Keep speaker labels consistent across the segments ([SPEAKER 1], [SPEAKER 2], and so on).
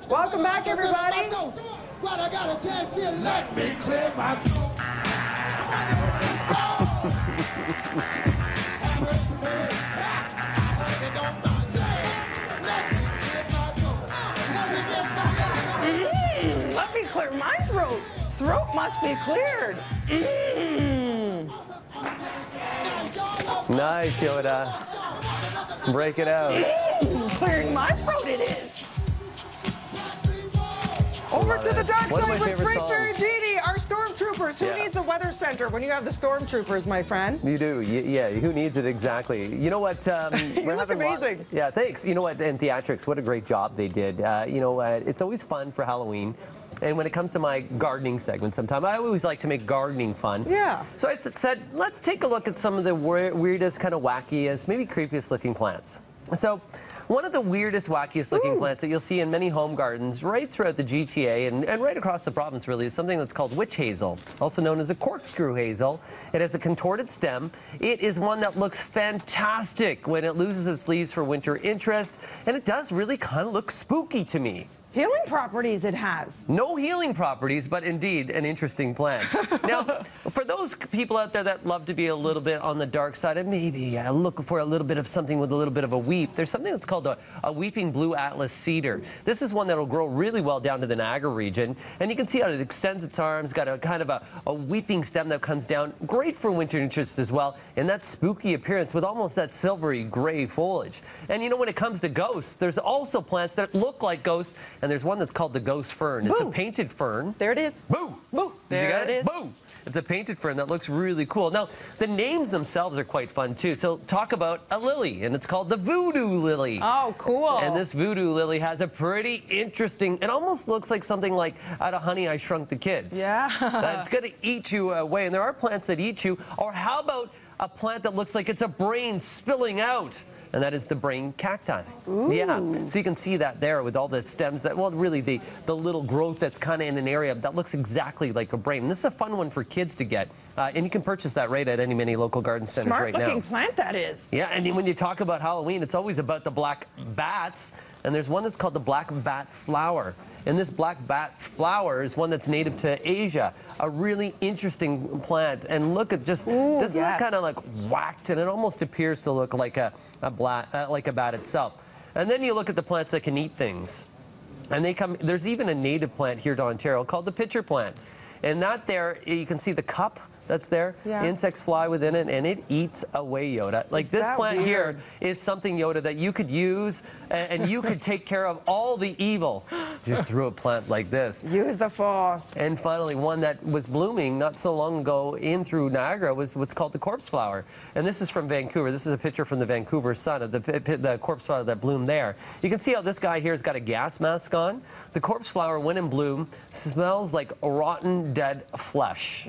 [SPEAKER 1] Welcome back, everybody.
[SPEAKER 2] Well, I got a chance here. Let me clear my throat.
[SPEAKER 1] Let me clear my throat. Throat must be cleared.
[SPEAKER 3] Nice, Yoda. Break it out.
[SPEAKER 1] Clearing my throat it is. Over to the dark side with Frank Ferragine, our stormtroopers. Who needs the weather center when you have the stormtroopers, my friend?
[SPEAKER 3] You do, yeah. Who needs it exactly? You know what?
[SPEAKER 1] You look amazing.
[SPEAKER 3] Yeah, thanks. You know what? And theatrics, what a great job they did. You know, it's always fun for Halloween. And when it comes to my gardening segment, sometimes I always like to make gardening fun.
[SPEAKER 1] Yeah.
[SPEAKER 3] So I said, let's take a look at some of the weirdest, kind of wackiest, maybe creepiest looking plants. So one of the weirdest, wackiest looking plants that you'll see in many home gardens right throughout the GTA and right across the province really is something that's called witch hazel, also known as a corkscrew hazel. It has a contorted stem. It is one that looks fantastic when it loses its leaves for winter interest, and it does really kind of look spooky to me.
[SPEAKER 1] Healing properties it has.
[SPEAKER 3] No healing properties, but indeed an interesting plant. Now, for those people out there that love to be a little bit on the dark side and maybe look for a little bit of something with a little bit of a weep, there's something that's called a weeping blue atlas cedar. This is one that will grow really well down to the Niagara region, and you can see how it extends its arms, got a kind of a weeping stem that comes down, great for winter interest as well, and that spooky appearance with almost that silvery gray foliage. And you know, when it comes to ghosts, there's also plants that look like ghosts, and there's one that's called the ghost fern. It's a painted fern.
[SPEAKER 1] There it is.
[SPEAKER 3] Boo!
[SPEAKER 1] Boo!
[SPEAKER 3] There it is. Boo! It's a painted fern that looks really cool. Now, the names themselves are quite fun, too. So talk about a lily, and it's called the Voodoo Lily.
[SPEAKER 1] Oh, cool.
[SPEAKER 3] And this Voodoo Lily has a pretty interesting, it almost looks like something like out of Honey, I Shrunk the Kids.
[SPEAKER 1] Yeah.
[SPEAKER 3] That's going to eat you away. And there are plants that eat you. Or how about a plant that looks like it's a brain spilling out? And that is the brain cacti.
[SPEAKER 1] Ooh.
[SPEAKER 3] Yeah, so you can see that there with all the stems that, well, really the little growth that's kind of in an area that looks exactly like a brain. And this is a fun one for kids to get. And you can purchase that right at many local garden centers right now.
[SPEAKER 1] Smart-looking plant that is.
[SPEAKER 3] Yeah, and when you talk about Halloween, it's always about the black bats. And there's one that's called the black bat flower. And this black bat flower is one that's native to Asia. A really interesting plant. And look at just, doesn't it kind of like whacked? And it almost appears to look like a bat itself. And then you look at the plants that can eat things. And they come, there's even a native plant here to Ontario called the pitcher plant. And that there, you can see the cup that's there. Yeah. Insects fly within it, and it eats away, Yoda. Like this plant here is something, Yoda, that you could use, and you could take care of all the evil just through a plant like this.
[SPEAKER 1] Use the force.
[SPEAKER 3] And finally, one that was blooming not so long ago in through Niagara was what's called the corpse flower. And this is from Vancouver. This is a picture from the Vancouver Sun of the corpse flower that bloomed there. You can see how this guy here has got a gas mask on. The corpse flower, when in bloom, smells like rotten, dead flesh.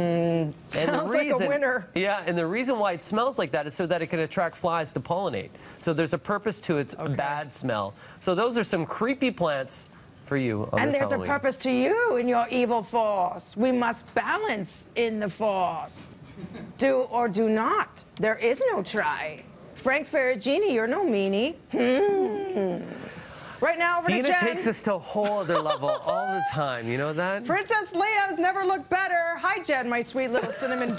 [SPEAKER 1] Sounds like a winner.
[SPEAKER 3] Yeah, and the reason why it smells like that is so that it can attract flies to pollinate. So there's a purpose to its bad smell. So those are some creepy plants for you on
[SPEAKER 1] and
[SPEAKER 3] this
[SPEAKER 1] there's
[SPEAKER 3] Halloween.
[SPEAKER 1] A purpose to you in your evil force. We must balance in the force. Do or do not. There is no try. Frank Ferragine, you're no meanie. Right now, over to Jen.
[SPEAKER 3] Dina takes us to a whole other level all the time. You know that?
[SPEAKER 1] Princess Leia's never looked better. Hi, Jen, my sweet little cinnamon